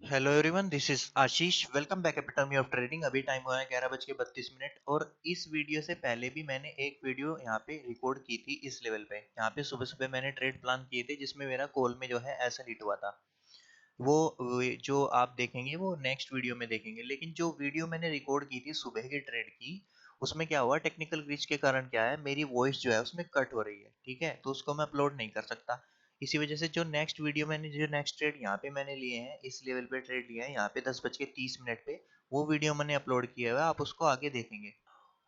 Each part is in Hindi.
Hello everyone, this is Ashish. Welcome back epitome of trading. अभी टाइम हुआ है 11:32 और इस वीडियो से पहले भी मैंने एक वीडियो यहाँ पे रिकॉर्ड की थी इस लेवल पे। यहाँ पे सुबह सुबह मैंने ट्रेड प्लान किए थे जिसमें मेरा कॉल में जो है ऐसा हिट हुआ था। जो आप देखेंगे वो नेक्स्ट वीडियो में देखेंगे, लेकिन जो वीडियो मैंने रिकॉर्ड की थी सुबह के ट्रेड की, उसमें क्या हुआ, टेक्निकल ग्लिच के कारण क्या है, मेरी वॉइस जो है उसमें कट हो रही है। ठीक है, तो उसको मैं अपलोड नहीं कर सकता। इसी वजह से जो नेक्स्ट वीडियो मैंने जो नेक्स्ट ट्रेड यहाँ पे मैंने लिए हैं, इस लेवल पे ट्रेड लिया है यहाँ पे 10:30 पे, वो वीडियो मैंने अपलोड किया हुआ है, आप उसको आगे देखेंगे।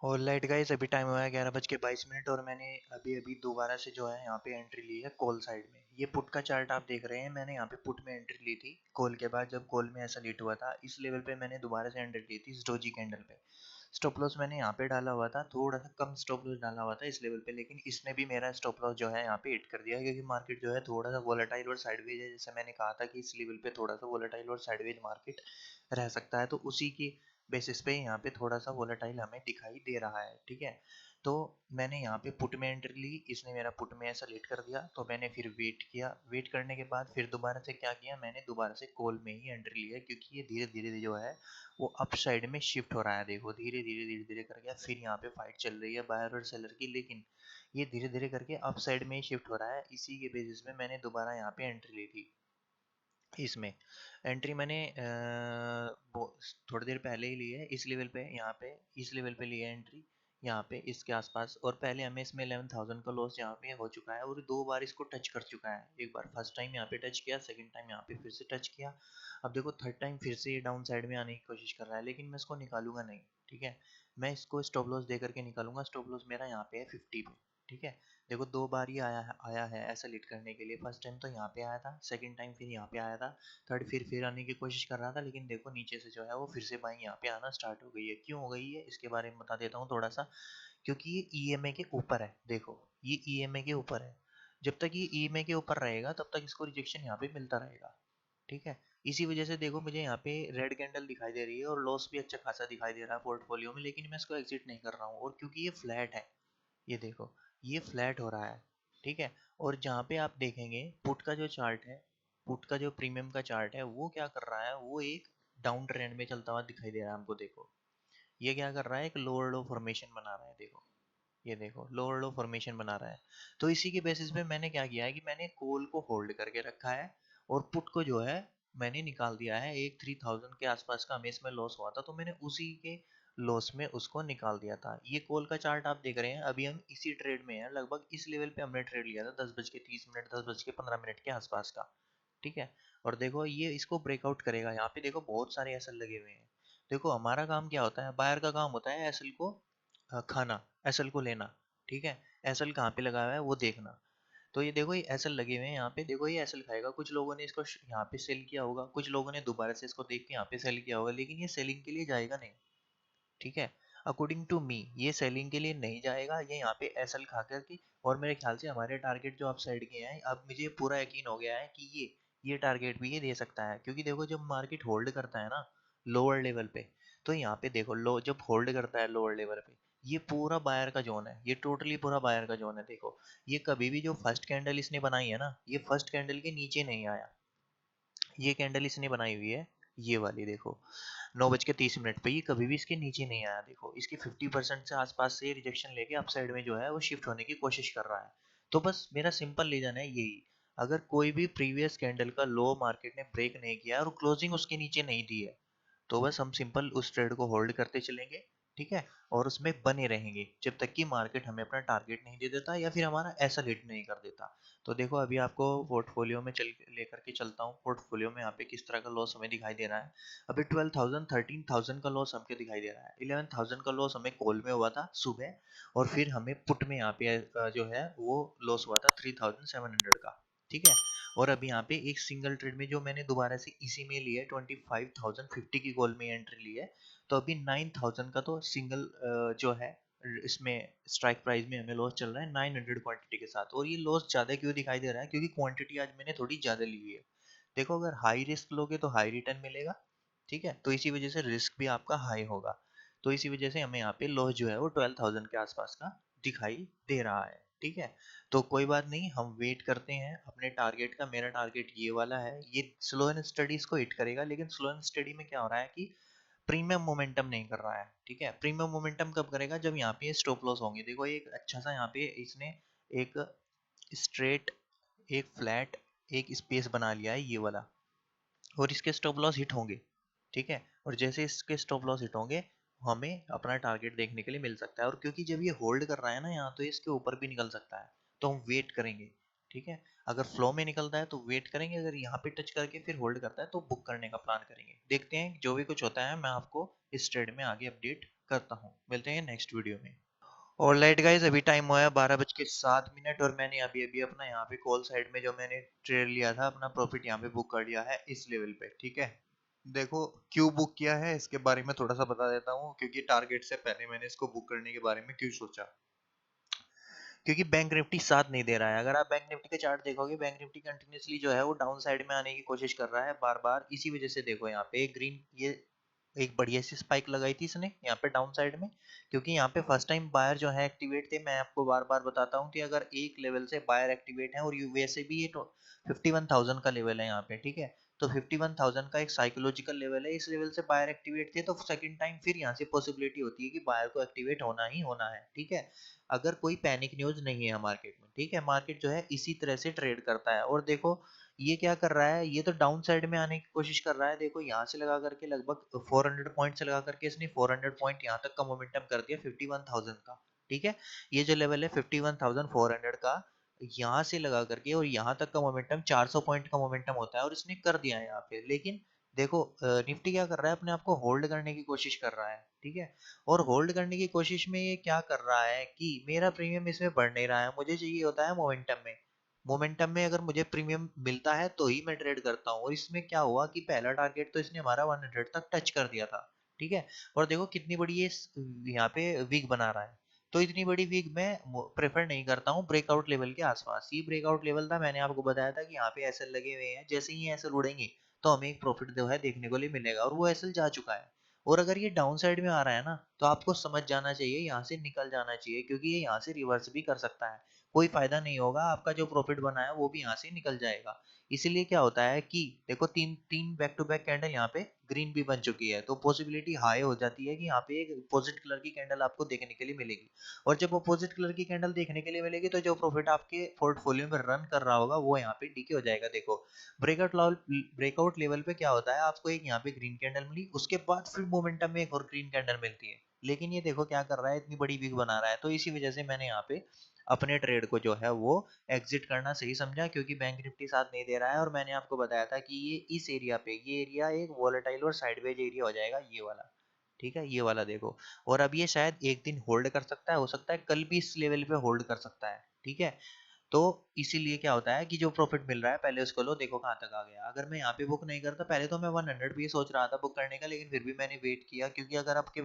और लाइट गाइस, अभी टाइम हुआ है 11:22 और मैंने अभी अभी दोबारा से जो है यहाँ पे एंट्री ली है कॉल साइड में। ये पुट का चार्ट आप देख रहे हैं, मैंने यहाँ पे पुट में एंट्री ली थी कॉल के बाद, जब कॉल में ऐसा लीट हुआ था इस लेवल पे मैंने दोबारा से एंट्री ली थी इस डोजी कैंडल पे। स्टॉप लॉस मैंने यहाँ पे डाला हुआ था, थोड़ा सा कम स्टॉप लॉस डाला हुआ था इस लेवल पे, लेकिन इसने भी मेरा स्टॉप लॉस जो है यहाँ पे हिट कर दिया है, क्योंकि मार्केट जो है थोड़ा सा वोलेटाइल और साइडवेज है। जैसे मैंने कहा था कि इस लेवल पे थोड़ा सा वोलेटाइल और साइडवेज मार्केट रह सकता है, तो उसी की बेसिस पे यहाँ पे थोड़ा सा वोलेटाइल हमें दिखाई दे रहा है। ठीक है, तो मैंने यहाँ पे पुट में एंट्री ली, इसने मेरा पुट में ऐसा लेट कर दिया, तो मैंने फिर वेट किया। वेट करने के बाद फिर दोबारा से क्या किया, मैंने दोबारा से कॉल में ही एंट्री लिया, क्योंकि ये धीरे धीरे जो है वो अप साइड में शिफ्ट हो रहा है। देखो धीरे धीरे धीरे धीरे करके फिर यहाँ पे फाइट चल रही है बायर और सेलर की, लेकिन ये धीरे धीरे करके अप साइड में ही शिफ्ट हो रहा है। इसी के बेसिस में मैंने दोबारा यहाँ पे एंट्री ली थी। इसमें एंट्री मैंने थोड़ी देर पहले ही ली है इस लेवल पे, यहाँ पे इस लेवल पे ली है एंट्री, यहाँ पे इसके आसपास। और पहले हमें इसमें 11,000 का लॉस यहाँ पे हो चुका है और दो बार इसको टच कर चुका है। एक बार फर्स्ट टाइम यहाँ पे टच किया, सेकंड टाइम यहाँ पे फिर से टच किया। अब देखो थर्ड टाइम फिर से ये डाउन साइड में आने की कोशिश कर रहा है, लेकिन मैं इसको निकालूंगा नहीं। ठीक है, मैं इसको स्टॉप लॉस दे करके निकालूंगा। स्टॉप लॉस मेरा यहाँ पे है 50 पे। ठीक है, देखो दो बार ही आया है ऐसा लीड करने के लिए। फर्स्ट टाइम तो यहाँ पे आया था, सेकंड टाइम फिर यहाँ पे आया था, थर्ड फिर आने की कोशिश कर रहा था, लेकिन देखो नीचे से जो है वो फिर से बाइंग यहाँ पे आना स्टार्ट हो गई है। क्यों हो गई है इसके बारे में बता देता हूँ थोड़ा सा। क्योंकि ये ईएमए के ऊपर है। देखो ये ईएमए के ऊपर है, जब तक ये ईएमए के ऊपर रहेगा तब तक इसको रिजेक्शन यहाँ पे मिलता रहेगा। ठीक है, इसी वजह से देखो मुझे यहाँ पे रेड कैंडल दिखाई दे रही है और लॉस भी अच्छा खासा दिखाई दे रहा है पोर्टफोलियो में, लेकिन मैं इसको एग्जिट नहीं कर रहा हूँ। और क्योंकि ये फ्लैट है, ये देखो ये फ्लैट हो रहा है। ठीक है, और जहाँ पे आप देखेंगे पुट का जो चार्ट है, पुट का जो प्रीमियम का चार्ट है, वो क्या कर रहा है, वो एक डाउन ट्रेंड में चलता हुआ दिखाई दे रहा है हमको। देखो ये क्या कर रहा है, एक लोअर लो फॉर्मेशन बना रहा है। देखो ये देखो लोअर लो फॉर्मेशन बना रहा है। तो इसी के बेसिस पे मैंने क्या किया है कि मैंने कॉल को होल्ड करके रखा है और पुट को जो है मैंने निकाल दिया है। एक 3000 के आसपास का हमें इसमें लॉस हुआ था, तो मैंने उसी के लॉस में उसको निकाल दिया था। ये कॉल का चार्ट आप देख रहे हैं, अभी हम इसी ट्रेड में हैं, लगभग इस लेवल पे हमने ट्रेड लिया था 10:30 10:15 के आसपास का। ठीक है, और देखो ये इसको ब्रेकआउट करेगा। यहाँ पे देखो बहुत सारे एसएल लगे हुए हैं। देखो हमारा काम क्या होता है, बायर का काम होता है एसएल को खाना, एसएल को लेना। ठीक है, एसएल कहाँ पे लगा हुआ है वो देखना। तो ये देखो ये एसएल लगे हुए हैं यहाँ पे, देखो ये एसएल खाएगा। कुछ लोगों ने इसको यहाँ पे सेल किया होगा, कुछ लोगों ने दोबारा से इसको देख के यहाँ पे सेल किया होगा, लेकिन ये सेलिंग के लिए जाएगा नहीं। ठीक है, अकॉर्डिंग टू मी ये सेलिंग के लिए नहीं जाएगा, ये यहाँ पे एसएल खा करके। और मेरे ख्याल से हमारे टारगेट जो आप साइड के हैं, अब मुझे पूरा यकीन हो गया है कि ये टारगेट भी ये दे सकता है। क्योंकि देखो जब मार्केट होल्ड करता है ना लोअर लेवल पे, तो यहाँ पे देखो लो जब होल्ड करता है लोअर लेवल पे, ये पूरा बायर का जोन है, ये टोटली पूरा बायर का जोन है। देखो ये कभी भी जो फर्स्ट कैंडल इसने बनाई है ना, ये फर्स्ट कैंडल के नीचे नहीं आया। ये कैंडल इसने बनाई हुई है, ये वाली देखो 9:30 पे, ये कभी भी इसके नीचे नहीं आया। देखो इसकी 50% से आसपास से रिजेक्शन लेके अप साइड में जो है वो शिफ्ट होने की कोशिश कर रहा है। तो बस मेरा सिंपल रीजन है यही, अगर कोई भी प्रीवियस कैंडल का लो मार्केट ने ब्रेक नहीं किया और क्लोजिंग उसके नीचे नहीं दी है, तो बस हम सिंपल उस ट्रेड को होल्ड करते चलेंगे। ठीक है, और उसमें बने रहेंगे जब तक कि मार्केट हमें अपना टारगेट नहीं दे देता या फिर हमारा ऐसा हिट नहीं कर देता। तो देखो अभी आपको पोर्टफोलियो में चल लेकर के चलता हूँ। पोर्टफोलियो में यहाँ पे किस तरह का लॉस हमें दिखाई दे रहा है। अभी 12,000 13,000 का लॉस हमको दिखाई दे रहा है। 11,000 का लॉस हमें कॉल में हुआ था सुबह, और फिर हमें पुट में यहाँ पे जो है वो लॉस हुआ था 3,700 का। ठीक है, और अभी यहाँ पे एक सिंगल ट्रेड में जो मैंने दोबारा से इसी में लिया है 25,050 की कॉल में एंट्री ली है, तो अभी 9,000 का तो सिंगल जो है इसमें स्ट्राइक प्राइस में हमें लॉस चल रहा है 900 क्वांटिटी के साथ। और ये लॉस ज्यादा क्यों दिखाई दे रहा है, क्योंकि क्वांटिटी आज मैंने थोड़ी ज्यादा ली हुई है। देखो अगर हाई रिस्क लोगे तो हाई रिटर्न मिलेगा। ठीक है, तो इसी वजह से रिस्क भी आपका हाई होगा। तो इसी वजह से हमें यहाँ पे लॉस जो है वो 12,000 के आसपास का दिखाई दे रहा है। ठीक है। तो कोई बात नहीं, हम वेट करते हैं अपने टारगेट का। मेरा टारगेट ये वाला है, ये स्लो एंड स्टडी इसको हिट करेगा। लेकिन स्लो एंड स्टडी में क्या हो रहा है कि प्रीमियम मोमेंटम नहीं कर रहा है, ठीक है। प्रीमियम मोमेंटम कब करेगा, जब यहाँ पे स्टॉप लॉस होंगे। देखो एक अच्छा सा यहाँ पे इसने एक स्ट्रेट, एक फ्लैट, एक स्पेस बना लिया है ये वाला, और इसके स्टॉप लॉस हिट होंगे, ठीक है। और जैसे इसके स्टॉप लॉस हिट होंगे, हमें अपना टारगेट देखने के लिए मिल सकता है। और क्योंकि जब ये होल्ड कर रहा है ना यहाँ, तो इसके ऊपर भी निकल सकता है, तो हम वेट करेंगे, ठीक है। अगर फ्लो में निकलता है तो वेट करेंगे, अगर यहाँ पे टच करके फिर होल्ड करता है तो बुक करने का प्लान करेंगे। देखते हैं जो भी कुछ होता है, मैं आपको इस ट्रेड में आगे अपडेट करता हूँ। मिलते हैं नेक्स्ट वीडियो में। ऑलराइट गाइस, अभी टाइम हुआ है 12:07 और मैंने अभी अभी अपना यहाँ पे कॉल साइड में जो मैंने ट्रेड लिया था, अपना प्रॉफिट यहाँ पे बुक कर लिया है इस लेवल पे, ठीक है। देखो क्यों बुक किया है इसके बारे में थोड़ा सा बता देता हूँ, क्योंकि टारगेट से पहले मैंने इसको बुक करने के बारे में क्यों सोचा। क्योंकि बैंक निफ्टी साथ नहीं दे रहा है। अगर आप बैंक निफ्टी का चार्ट देखोगे, बैंक निफ्टी कंटिन्यूसली जो है वो डाउन साइड में आने की कोशिश कर रहा है बार बार। इसी वजह से देखो यहाँ पे एक ग्रीन, ये एक बढ़िया सी स्पाइक लगाई थी इसने यहाँ पे डाउन साइड में। क्योंकि यहाँ पे फर्स्ट टाइम बायर जो है एक्टिवेट थे। मैं आपको बार बार बताता हूँ कि अगर एक लेवल से बायर एक्टिवेट है, और यू वैसे भी ये 51,000 का लेवल है यहाँ पे, ठीक है। तो 51,000 का एक साइकोलॉजिकल लेवल है। इस लेवल से बायर एक्टिवेट थे, तो सेकंड टाइम फिर यहाँ से पॉसिबिलिटी होती है कि बायर को एक्टिवेट होना ही होना है, ठीक है। अगर कोई पैनिक न्यूज नहीं है मार्केट में, ठीक है। मार्केट जो है इसी तरह से ट्रेड करता है। और देखो ये क्या कर रहा है, ये तो डाउन साइड में आने की कोशिश कर रहा है। देखो यहाँ से लगा करके लगभग 400 पॉइंट से लगा करके इसने 400 पॉइंट यहाँ तक का मोमेंटम कर दिया 51,000 का, ठीक है। ये जो लेवल है 51,400 का, यहाँ से लगा करके और यहाँ तक का मोमेंटम 400 पॉइंट का मोमेंटम होता है, और इसने कर दिया है यहाँ पे। लेकिन देखो निफ्टी क्या कर रहा है, अपने आप को होल्ड करने की कोशिश कर रहा है, ठीक है। और होल्ड करने की कोशिश में ये क्या कर रहा है कि मेरा प्रीमियम इसमें बढ़ नहीं रहा है, मुझे चाहिए होता है मोमेंटम में। मोमेंटम में अगर मुझे प्रीमियम मिलता है तो ही मैं ट्रेड करता हूँ। और इसमें क्या हुआ कि पहला टारगेट तो इसने हमारा 100 तक टच कर दिया था, ठीक है। और देखो कितनी बड़ी ये यहाँ पे वीक बना रहा है। तो इतनी बड़ी वीक मैं प्रेफर नहीं करता हूँ ब्रेकआउट लेवल के आसपास। ये ब्रेकआउट लेवल था, मैंने आपको बताया था कि यहाँ पे एसएल लगे हुए हैं। जैसे ही एसएल उड़ेंगे तो हमें एक प्रॉफिट जो है देखने को लिए मिलेगा, और वो एसएल जा चुका है। और अगर ये डाउन साइड में आ रहा है ना, तो आपको समझ जाना चाहिए, यहाँ से निकल जाना चाहिए, क्योंकि ये यहाँ से रिवर्स भी कर सकता है। कोई फायदा नहीं होगा, आपका जो प्रॉफिट बना है वो भी यहाँ से निकल जाएगा। इसीलिए क्या होता है कि देखो तीन तीन बैक टू बैक कैंडल यहाँ पे ग्रीन भी बन चुकी है, तो पॉसिबिलिटी हाई हो जाती है कि यहाँ पे एक अपोजिट कलर की कैंडल आपको देखने के लिए मिलेगी। और जब अपोजिट कलर की कैंडल देखने के लिए मिलेगी, तो जो प्रॉफिट आपके पोर्टफोलियो में रन कर रहा होगा वो यहाँ पे डीके हो जाएगा। देखो ब्रेकआउट लेवल पे क्या होता है, आपको एक यहाँ पे ग्रीन कैंडल मिली, उसके बाद फिर मोमेंटम में एक और ग्रीन कैंडल मिलती है। लेकिन ये देखो क्या कर रहा है, इतनी बड़ी वीक बना रहा है। तो इसी वजह से मैंने यहाँ पे अपने ट्रेड को जो है वो एग्जिट करना सही समझा, क्योंकि बैंक निफ्टी साथ नहीं दे रहा है। और मैंने आपको बताया था कि ये इस एरिया पे, ये एरिया एक वॉलेटाइल और साइडवेज एरिया हो जाएगा ये वाला, ठीक है। ये वाला देखो, और अब ये शायद एक दिन होल्ड कर सकता है, हो सकता है कल भी इस लेवल पे होल्ड कर सकता है, ठीक है। तो इसीलिए क्या होता है कि जो प्रॉफिट मिल रहा है पहले उसको लो। देखो कहाँ तक आ गया। अगर मैं यहाँ पे बुक नहीं करता, पहले तो मैं 100 भी सोच रहा था बुक करने का, लेकिन फिर भी मैंने वेट किया, क्योंकि अगर आपके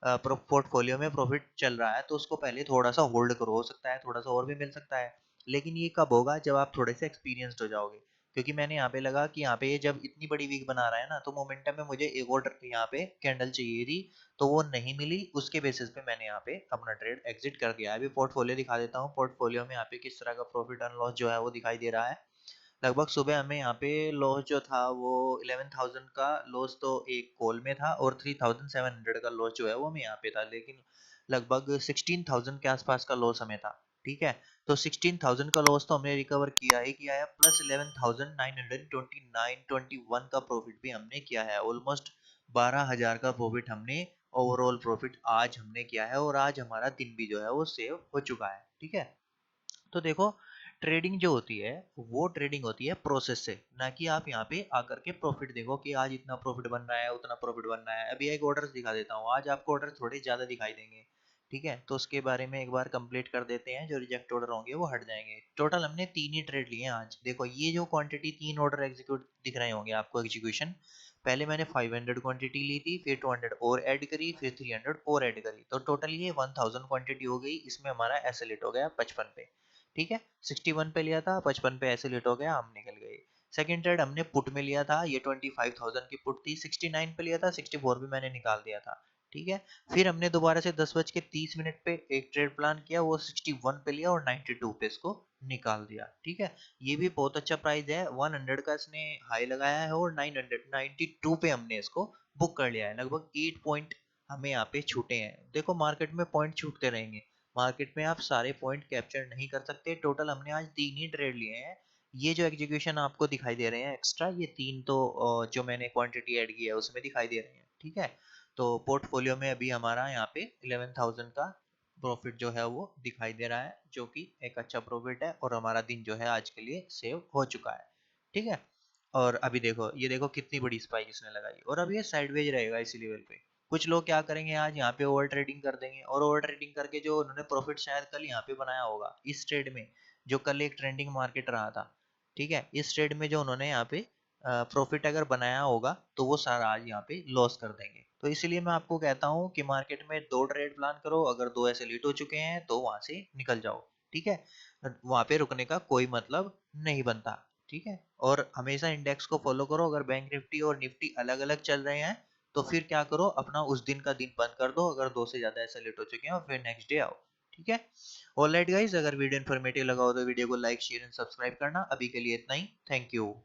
पोर्टफोलियो में प्रॉफिट चल रहा है तो उसको पहले थोड़ा सा होल्ड करो, हो सकता है थोड़ा सा और भी मिल सकता है। लेकिन ये कब होगा, जब आप थोड़े से एक्सपीरियंस्ड हो जाओगे। क्योंकि मैंने यहाँ पे लगा कि यहाँ पे ये जब इतनी बड़ी वीक बना रहा है ना, तो मोमेंटम में मुझे एक और यहाँ पे कैंडल चाहिए थी, तो वो नहीं मिली। उसके बेसिस पे मैंने यहाँ पे अपना ट्रेड एग्जिट कर दिया। अभी पोर्टफोलियो दिखा देता हूँ। पोर्टफोलियो में यहाँ पे किस तरह का प्रॉफिट एंड लॉस जो है वो दिखाई दे रहा है। लगभग सुबह हमें यहाँ पे लॉस जो था वो 11,000 का लॉस तो एक कॉल में था, और 3,700 का लॉस जो है वो हमें यहाँ पे था। लेकिन लगभग 16,000 के आसपास का लॉस हमें था, ठीक है। तो 16,000 का लॉस तो हमने रिकवर किया ही किया है, प्लस 11,929.21 का प्रॉफिट भी हमने किया है। ऑलमोस्ट 12,000 का प्रॉफिट हमने ओवरऑल प्रॉफिट आज हमने किया है। और आज हमारा दिन भी जो है वो सेव हो चुका है, ठीक है। तो देखो ट्रेडिंग जो होती है वो ट्रेडिंग होती है प्रोसेस से, ना कि आप यहाँ पे आकर के प्रॉफिट देखो कि आज इतना प्रॉफिट बन रहा है उतना प्रॉफिट बन रहा है। अभी एक ऑर्डर दिखा देता हूँ, आज आपको ऑर्डर थोड़े ज्यादा दिखाई देंगे, ठीक है। तो उसके बारे में एक बार कंप्लीट कर देते हैं, जो रिजेक्ट ऑर्डर होंगे वो हट जाएंगे। टोटल हमने 3 ही ट्रेड लिए हैं आज। देखो ये जो क्वांटिटी 3 ऑर्डर एग्जीक्यूट दिख रहे होंगे आपको एग्जीक्यूशन, पहले मैंने 500 क्वांटिटी ली थी, फिर 200 और ऐड करी, फिर 300 और ऐड करी, तो टोटल ये 1000 क्वांटिटी हो गई। इसमें हमारा एसएल हो गया 55 पे, ठीक है। 61 पे लिया था, 55 पे ऐसे लेट हो गया, हम निकल गए। सेकंड ट्रेड हमने पुट में लिया था, ये 25,000 की पुट थी। 69 पे लिया था, 64 पे मैंने निकाल दिया था, ठीक है। फिर हमने दोबारा से 10:30 पे एक ट्रेड प्लान किया, वो 61 पे लिया और 92 पे इसको निकाल दिया। ठीक है, ये भी बहुत अच्छा प्राइस है, 100 का इसने हाई लगाया है और 992 पे हमने इसको बुक कर लिया है। लगभग 8 पॉइंट हमें यहाँ पे छूटे हैं। देखो मार्केट में पॉइंट छूटते रहेंगे, मार्केट में आप सारे पॉइंट कैप्चर नहीं कर सकते। टोटल हमने आज 3 ही ट्रेड लिए हैं। ये जो एग्जीक्यूशन आपको दिखाई दे रहे हैं एक्स्ट्रा, ये 3 तो जो मैंने क्वांटिटी ऐड की है उसमें दिखाई दे रहे हैं। ठीक है, तो पोर्टफोलियो में अभी हमारा यहाँ पे 11,000 का प्रॉफिट जो है वो दिखाई दे रहा है, जो कि एक अच्छा प्रॉफिट है और हमारा दिन जो है आज के लिए सेव हो चुका है। ठीक है, और अभी देखो, ये देखो कितनी बड़ी स्पाइक इसने लगाई, और अब ये साइडवेज रहेगा इसी लेवल पे। कुछ लोग क्या करेंगे, आज यहाँ पे ओवर ट्रेडिंग कर देंगे, और ओवर ट्रेडिंग करके जो उन्होंने प्रॉफिट शायद कल यहाँ पे बनाया होगा इस ट्रेड में, जो कल एक ट्रेंडिंग मार्केट रहा था, ठीक है, इस ट्रेड में जो उन्होंने यहाँ पे प्रॉफिट अगर बनाया होगा तो वो सारा आज यहाँ पे लॉस कर देंगे। तो इसीलिए मैं आपको कहता हूँ कि मार्केट में 2 ट्रेड प्लान करो, अगर 2 ऐसे लेट हो चुके हैं तो वहां से निकल जाओ। ठीक है, वहां पे रुकने का कोई मतलब नहीं बनता। ठीक है, और हमेशा इंडेक्स को फॉलो करो। अगर बैंक निफ्टी और निफ्टी अलग अलग चल रहे हैं तो फिर क्या करो, अपना उस दिन का दिन बंद कर दो अगर 2 से ज्यादा ऐसे लेट हो चुके हैं, और फिर नेक्स्ट डे आओ। ठीक है, ऑलराइट गाइस, अगर वीडियो इन्फॉर्मेटिव लगा हो तो वीडियो को लाइक शेयर एंड सब्सक्राइब करना। अभी के लिए इतना ही, थैंक यू।